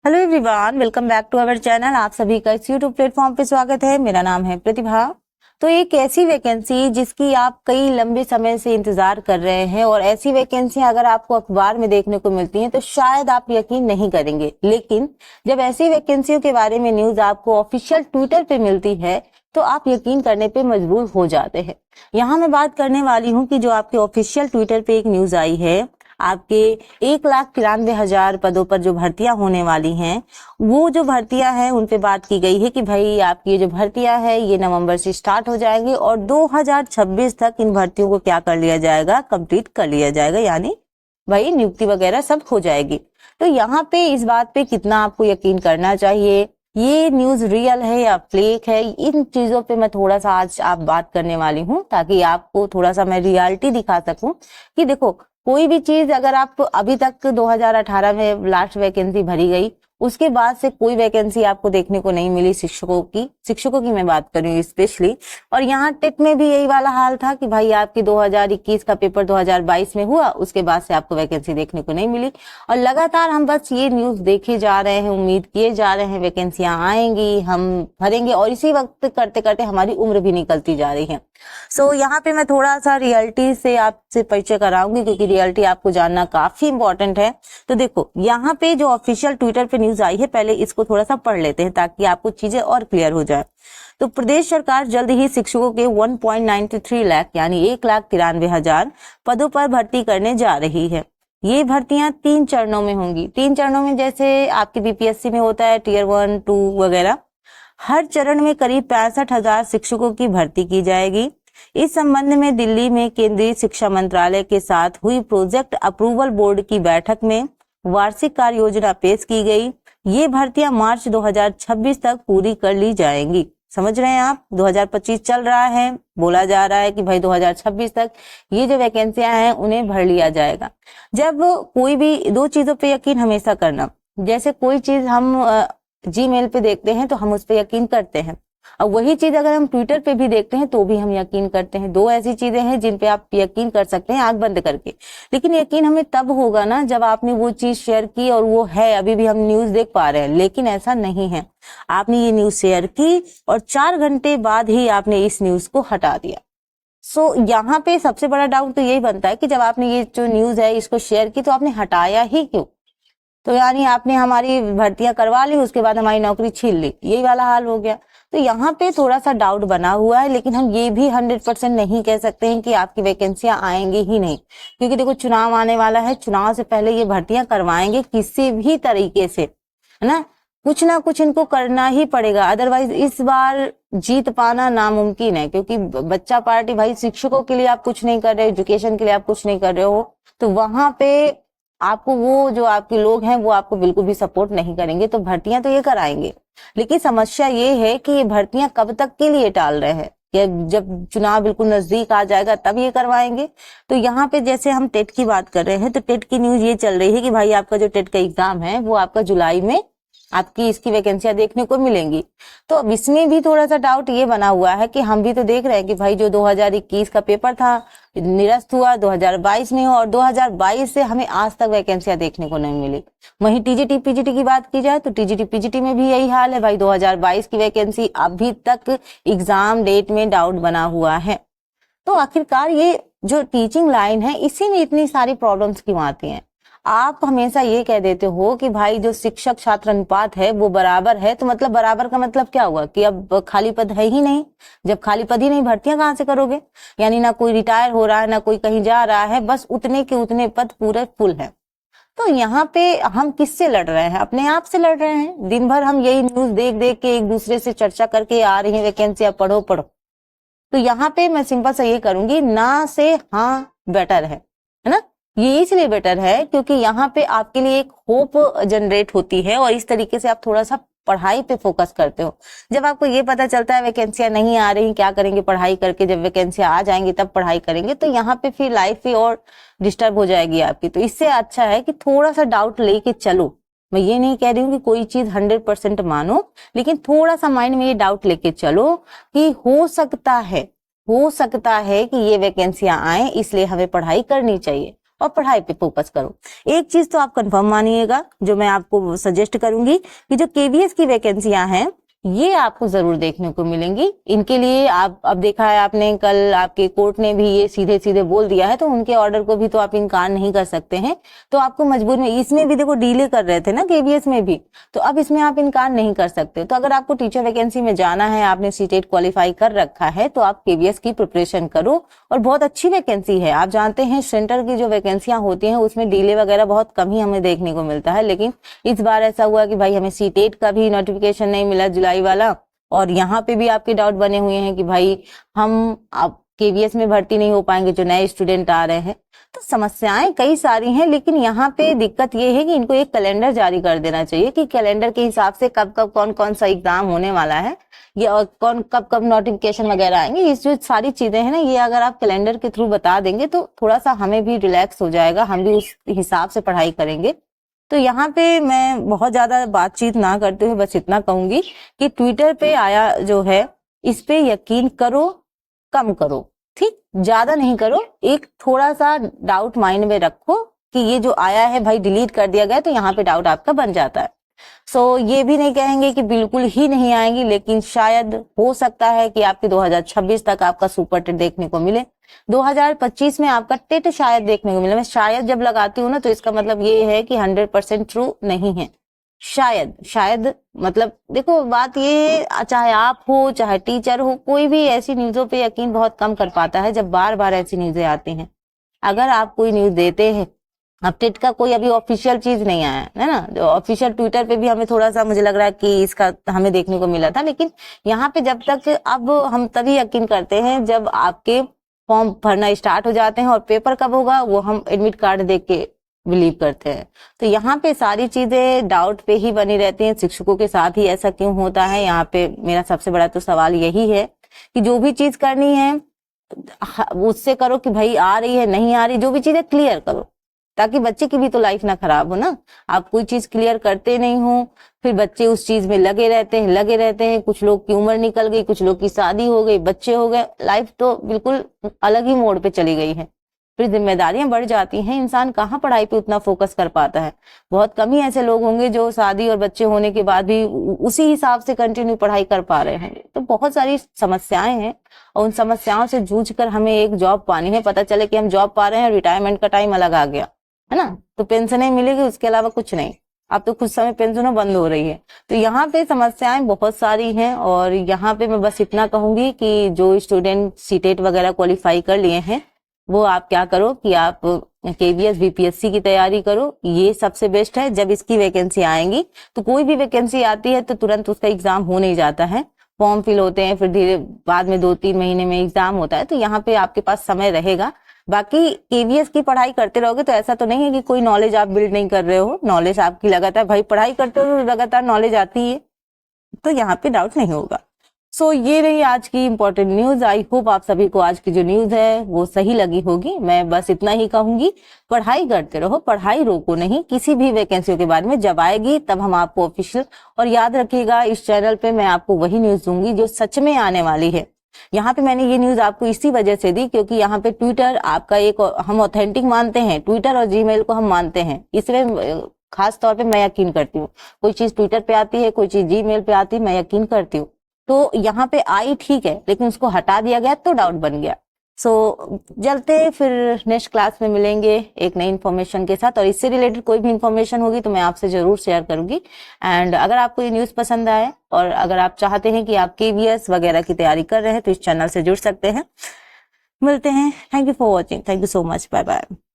Hello everyone, welcome back to our channel. आप सभी का इस यूट्यूब प्लेटफॉर्म पे स्वागत है। मेरा नाम है प्रतिभा। तो एक ऐसी वैकेंसी जिसकी आप कई लंबे समय से इंतजार कर रहे हैं, और ऐसी वैकेंसी अगर आपको अखबार में देखने को मिलती है तो शायद आप यकीन नहीं करेंगे, लेकिन जब ऐसी वैकेंसियों के बारे में न्यूज आपको ऑफिशियल ट्विटर पे मिलती है तो आप यकीन करने पे मजबूर हो जाते हैं। यहाँ मैं बात करने वाली हूँ कि जो आपके ऑफिशियल ट्विटर पे एक न्यूज आई है, आपके 1,93,000 पदों पर जो भर्तियां होने वाली हैं, वो जो भर्तियां हैं उन पे बात की गई है कि भाई आपकी ये जो भर्तियां है ये नवंबर से स्टार्ट हो जाएंगी और 2026 तक इन भर्तियों को क्या कर लिया जाएगा, कंप्लीट कर लिया जाएगा, यानी भाई नियुक्ति वगैरह सब हो जाएगी। तो यहाँ पे इस बात पे कितना आपको यकीन करना चाहिए, ये न्यूज रियल है या फेक है, इन चीजों पे मैं थोड़ा सा आज आप बात करने वाली हूँ, ताकि आपको थोड़ा सा मैं रियलिटी दिखा सकूं कि देखो, कोई भी चीज अगर आप अभी तक 2018 में लास्ट वैकेंसी भरी गई, उसके बाद से कोई वैकेंसी आपको देखने को नहीं मिली शिक्षकों की मैं बात कर रही हूँ स्पेशली। और यहाँ टेट में भी यही वाला हाल था कि भाई आपकी 2021 का पेपर 2022 में हुआ, उसके बाद से आपको वैकेंसी देखने को नहीं मिली। और लगातार हम बस ये न्यूज देखे जा रहे हैं, उम्मीद किए जा रहे हैं वैकेंसियां आएंगी, हम भरेंगे, और इसी वक्त करते करते हमारी उम्र भी निकलती जा रही है। सो यहाँ पे मैं थोड़ा सा रियलिटी से आपसे परिचय कराऊंगी, क्योंकि रियलिटी आपको जानना काफी इंपॉर्टेंट है। तो देखो, यहाँ पे जो ऑफिशियल ट्विटर पे न्यूज आई है, पहले इसको थोड़ा सा पढ़ लेते हैं ताकि आपको चीजें और क्लियर हो जाए। तो प्रदेश सरकार जल्द ही शिक्षकों के 1.93 लाख यानी 1,93,000 पदों पर भर्ती करने जा रही है। ये भर्तियां 3 चरणों में होंगी। 3 चरणों में जैसे आपके बीपीएससी में होता है टियर 1, 2 वगैरह, हर चरण में करीब 65,000 शिक्षकों की भर्ती की जाएगी। इस संबंध में दिल्ली में केंद्रीय शिक्षा मंत्रालय के साथ हुई प्रोजेक्ट अप्रूवल बोर्ड की बैठक में वार्षिक कार्य योजना पेश की गई। ये भर्तियां मार्च 2026 तक पूरी कर ली जाएंगी। समझ रहे हैं आप, 2025 चल रहा है, बोला जा रहा है कि भाई 2026 तक ये जो वैकेंसियां हैं उन्हें भर लिया जाएगा। जब कोई भी दो चीजों पे यकीन हमेशा करना, जैसे कोई चीज हम जीमेल पे देखते हैं तो हम उस पर यकीन करते हैं, और वही चीज अगर हम ट्विटर पे भी देखते हैं तो भी हम यकीन करते हैं। दो ऐसी चीजें हैं जिन पे आप यकीन कर सकते हैं आंख बंद करके, लेकिन यकीन हमें तब होगा ना जब आपने वो चीज शेयर की और वो है, अभी भी हम न्यूज देख पा रहे हैं, लेकिन ऐसा नहीं है। आपने ये न्यूज शेयर की और 4 घंटे बाद ही आपने इस न्यूज को हटा दिया। सो यहाँ पे सबसे बड़ा डाउट तो यही बनता है कि जब आपने ये जो न्यूज है इसको शेयर की तो आपने हटाया ही क्यों? तो यानी आपने हमारी भर्तियां करवा ली, उसके बाद हमारी नौकरी छीन ली, यही वाला हाल हो गया। तो यहाँ पे थोड़ा सा डाउट बना हुआ है, लेकिन हम ये भी 100% नहीं कह सकते हैं कि आपकी वैकेंसियां आएंगी ही नहीं, क्योंकि देखो चुनाव आने वाला है, चुनाव से पहले ये भर्तियां करवाएंगे किसी भी तरीके से, है ना कुछ इनको करना ही पड़ेगा, अदरवाइज इस बार जीत पाना नामुमकिन है। क्योंकि बच्चा पार्टी, भाई शिक्षकों के लिए आप कुछ नहीं कर रहे हो, एजुकेशन के लिए आप कुछ नहीं कर रहे हो, तो वहां पे आपको वो जो आपके लोग हैं वो आपको बिल्कुल भी सपोर्ट नहीं करेंगे। तो भर्तियां तो ये कराएंगे, लेकिन समस्या ये है कि ये भर्तियां कब तक के लिए टाल रहे हैं, या जब चुनाव बिल्कुल नजदीक आ जाएगा तब ये करवाएंगे। तो यहाँ पे जैसे हम टेट की बात कर रहे हैं, तो टेट की न्यूज ये चल रही है कि भाई आपका जो टेट का एग्जाम है वो आपका जुलाई में आपकी इसकी वैकेंसियां देखने को मिलेंगी। तो अब इसमें भी थोड़ा सा डाउट ये बना हुआ है कि हम भी तो देख रहे हैं कि भाई जो 2021 का पेपर था निरस्त हुआ, 2022 में हो, और 2022 से हमें आज तक वैकेंसियां देखने को नहीं मिली। वहीं टीजीटी पीजीटी की बात की जाए तो टीजीटी पीजीटी में भी यही हाल है, भाई 2022 की वैकेंसी अभी तक एग्जाम डेट में डाउट बना हुआ है। तो आखिरकार ये जो टीचिंग लाइन है, इसी में इतनी सारी प्रॉब्लम्स क्यों आती हैं? आप हमेशा ये कह देते हो कि भाई जो शिक्षक छात्र अनुपात है वो बराबर है, तो मतलब बराबर का मतलब क्या हुआ कि अब खाली पद है ही नहीं। जब खाली पद ही नहीं, भर्तियां कहाँ से करोगे? यानी ना कोई रिटायर हो रहा है, ना कोई कहीं जा रहा है, बस उतने के उतने पद पूरे फुल है। तो यहाँ पे हम किससे लड़ रहे हैं? अपने आप से लड़ रहे हैं। दिन भर हम यही न्यूज देख देख के एक दूसरे से चर्चा करके आ रही है वैकेंसियां पढ़ो पढ़ो। तो यहाँ पे मैं सिंपल सा ये करूंगी, ना से हाँ बेटर है ना। ये इसलिए बेटर है क्योंकि यहाँ पे आपके लिए एक होप जनरेट होती है, और इस तरीके से आप थोड़ा सा पढ़ाई पे फोकस करते हो। जब आपको ये पता चलता है वैकेंसियां नहीं आ रही, क्या करेंगे पढ़ाई करके, जब वैकेंसियां आ जाएंगी तब पढ़ाई करेंगे, तो यहाँ पे फिर लाइफ भी और डिस्टर्ब हो जाएगी आपकी। तो इससे अच्छा है कि थोड़ा सा डाउट लेके चलो। मैं ये नहीं कह रही हूँ कि कोई चीज 100% मानो, लेकिन थोड़ा सा माइंड में ये डाउट लेके चलो कि हो सकता है कि ये वैकेंसियां आए, इसलिए हमें पढ़ाई करनी चाहिए। और पढ़ाई पे फोकस करो। एक चीज तो आप कंफर्म मानिएगा, जो मैं आपको सजेस्ट करूंगी कि जो केवीएस की वैकेंसियां हैं ये आपको जरूर देखने को मिलेंगी। इनके लिए आप अब देखा है आपने, कल आपके कोर्ट ने भी ये सीधे सीधे बोल दिया है, तो उनके ऑर्डर को भी तो आप इनकार नहीं कर सकते हैं। तो आपको मजबूर में, इसमें भी देखो डिले कर रहे थे ना केवीएस में भी, तो अब इसमें आप इनकार नहीं कर सकते। तो अगर आपको टीचर वैकेंसी में जाना है, आपने सीटेट क्वालिफाई कर रखा है, तो आप केवीएस की प्रिपरेशन करो। और बहुत अच्छी वैकेंसी है। आप जानते हैं सेंटर की जो वैकेंसियां होती हैं उसमें डिले वगैरह बहुत कम ही हमें देखने को मिलता है, लेकिन इस बार ऐसा हुआ कि भाई हमें सीटेट का भी नोटिफिकेशन नहीं मिला जुलाई वाला, और यहाँ पे भी आपके डाउट बने हुए हैं कि भाई हम अब केवीएस में भर्ती नहीं हो पाएंगे जो नए स्टूडेंट आ रहे हैं। तो समस्याएं कई सारी हैं, लेकिन यहाँ पे दिक्कत ये है कि इनको एक कैलेंडर जारी कर देना चाहिए कि कैलेंडर के हिसाब से कब कब कौन कौन सा एग्जाम होने वाला है, या कौन कब कब नोटिफिकेशन वगैरह आएंगे। इस जो सारी चीजें हैं ना, ये अगर आप कैलेंडर के थ्रू बता देंगे तो थोड़ा सा हमें भी रिलैक्स हो जाएगा, हम भी उस हिसाब से पढ़ाई करेंगे। तो यहाँ पे मैं बहुत ज्यादा बातचीत ना करते हुए बस इतना कहूंगी कि ट्विटर पे आया जो है इस पे यकीन करो, कम करो, ठीक, ज्यादा नहीं करो। एक थोड़ा सा डाउट माइंड में रखो कि ये जो आया है भाई डिलीट कर दिया गया, तो यहाँ पे डाउट आपका बन जाता है। सो ये भी नहीं कहेंगे कि बिल्कुल ही नहीं आएंगी, लेकिन शायद हो सकता है कि आपके 2026 तक आपका सुपर टेट देखने को मिले, 2025 में आपका टेट शायद देखने को मिले। मैं शायद जब लगाती हूँ ना, तो इसका मतलब ये है कि 100% ट्रू नहीं है। शायद मतलब देखो बात ये, चाहे आप हो चाहे टीचर हो, कोई भी ऐसी न्यूज़ों पे यकीन बहुत कम कर पाता है जब बार बार ऐसी न्यूज़ें आती हैं। अगर आप कोई न्यूज़ देते हैं, अब टेट का कोई अभी ऑफिशियल चीज नहीं आया है ना, जो ऑफिशियल ट्विटर पे भी हमें थोड़ा सा मुझे लग रहा है कि इसका हमें देखने को मिला था, लेकिन यहाँ पे जब तक, अब हम तभी यकीन करते हैं जब आपके फॉर्म भरना स्टार्ट हो जाते हैं, और पेपर कब होगा वो हम एडमिट कार्ड देख के बिलीव करते हैं। तो यहाँ पे सारी चीजें डाउट पे ही बनी रहती हैं। शिक्षकों के साथ ही ऐसा क्यों होता है, यहाँ पे मेरा सबसे बड़ा तो सवाल यही है कि जो भी चीज करनी है उससे करो कि भाई आ रही है नहीं आ रही, जो भी चीजें क्लियर करो, ताकि बच्चे की भी तो लाइफ ना खराब हो ना। आप कोई चीज क्लियर करते नहीं हो, फिर बच्चे उस चीज में लगे रहते हैं। कुछ लोग की उम्र निकल गई, कुछ लोग की शादी हो गई, बच्चे हो गए, लाइफ तो बिल्कुल अलग ही मोड़ पे चली गई है। फिर जिम्मेदारियां बढ़ जाती हैं, इंसान कहाँ पढ़ाई पे उतना फोकस कर पाता है। बहुत कम ही ऐसे लोग होंगे जो शादी और बच्चे होने के बाद भी उसी हिसाब से कंटिन्यू पढ़ाई कर पा रहे हैं। तो बहुत सारी समस्याएं हैं, और उन समस्याओं से जूझकर हमें एक जॉब पानी है। पता चले कि हम जॉब पा रहे हैं, रिटायरमेंट का टाइम अलग आ गया है ना, तो पेंशन ही मिलेगी, उसके अलावा कुछ नहीं। अब तो कुछ समय पेंशनों बंद हो रही है। तो यहाँ पे समस्याएं बहुत सारी हैं, और यहाँ पे मैं बस इतना कहूंगी कि जो स्टूडेंट सीटेट वगैरह क्वालिफाई कर लिए हैं, वो आप क्या करो कि आप केवीएस बीपीएससी की तैयारी करो। ये सबसे बेस्ट है। जब इसकी वैकेंसी आएंगी, तो कोई भी वैकेंसी आती है तो तुरंत उसका एग्जाम हो नहीं जाता है, फॉर्म फिल होते हैं, फिर धीरे बाद में 2-3 महीने में एग्जाम होता है। तो यहाँ पे आपके पास समय रहेगा। बाकी केवीएस की पढ़ाई करते रहोगे तो ऐसा तो नहीं है कि कोई नॉलेज आप बिल्ड नहीं कर रहे हो। नॉलेज आपकी लगातार, भाई पढ़ाई करते हो तो लगातार नॉलेज आती है, तो यहाँ पे डाउट नहीं होगा। सो ये रही आज की इंपॉर्टेंट न्यूज। आई होप आप सभी को आज की जो न्यूज है वो सही लगी होगी। मैं बस इतना ही कहूंगी, पढ़ाई करते रहो, पढ़ाई रोको नहीं। किसी भी वैकेंसियों के बारे में जब आएगी तब हम आपको ऑफिशियल, और याद रखिएगा इस चैनल पे मैं आपको वही न्यूज दूंगी जो सच में आने वाली है। यहाँ पे मैंने ये न्यूज आपको इसी वजह से दी क्योंकि यहाँ पे ट्विटर आपका एक, हम ऑथेंटिक मानते हैं, ट्विटर और जीमेल को हम मानते हैं, इसलिए खास तौर पे मैं यकीन करती हूँ। कोई चीज ट्विटर पे आती है, कोई चीज जीमेल पे आती है, मैं यकीन करती हूँ। तो यहाँ पे आई ठीक है, लेकिन उसको हटा दिया गया तो डाउट बन गया। सो चलते फिर नेक्स्ट क्लास में मिलेंगे एक नई इन्फॉर्मेशन के साथ, और इससे रिलेटेड कोई भी इन्फॉर्मेशन होगी तो मैं आपसे जरूर शेयर करूंगी। एंड अगर आपको ये न्यूज पसंद आए, और अगर आप चाहते हैं कि आप केवीएस वगैरह की तैयारी कर रहे हैं, तो इस चैनल से जुड़ सकते हैं। मिलते हैं। Thank you for watching. Thank you so much. Bye bye.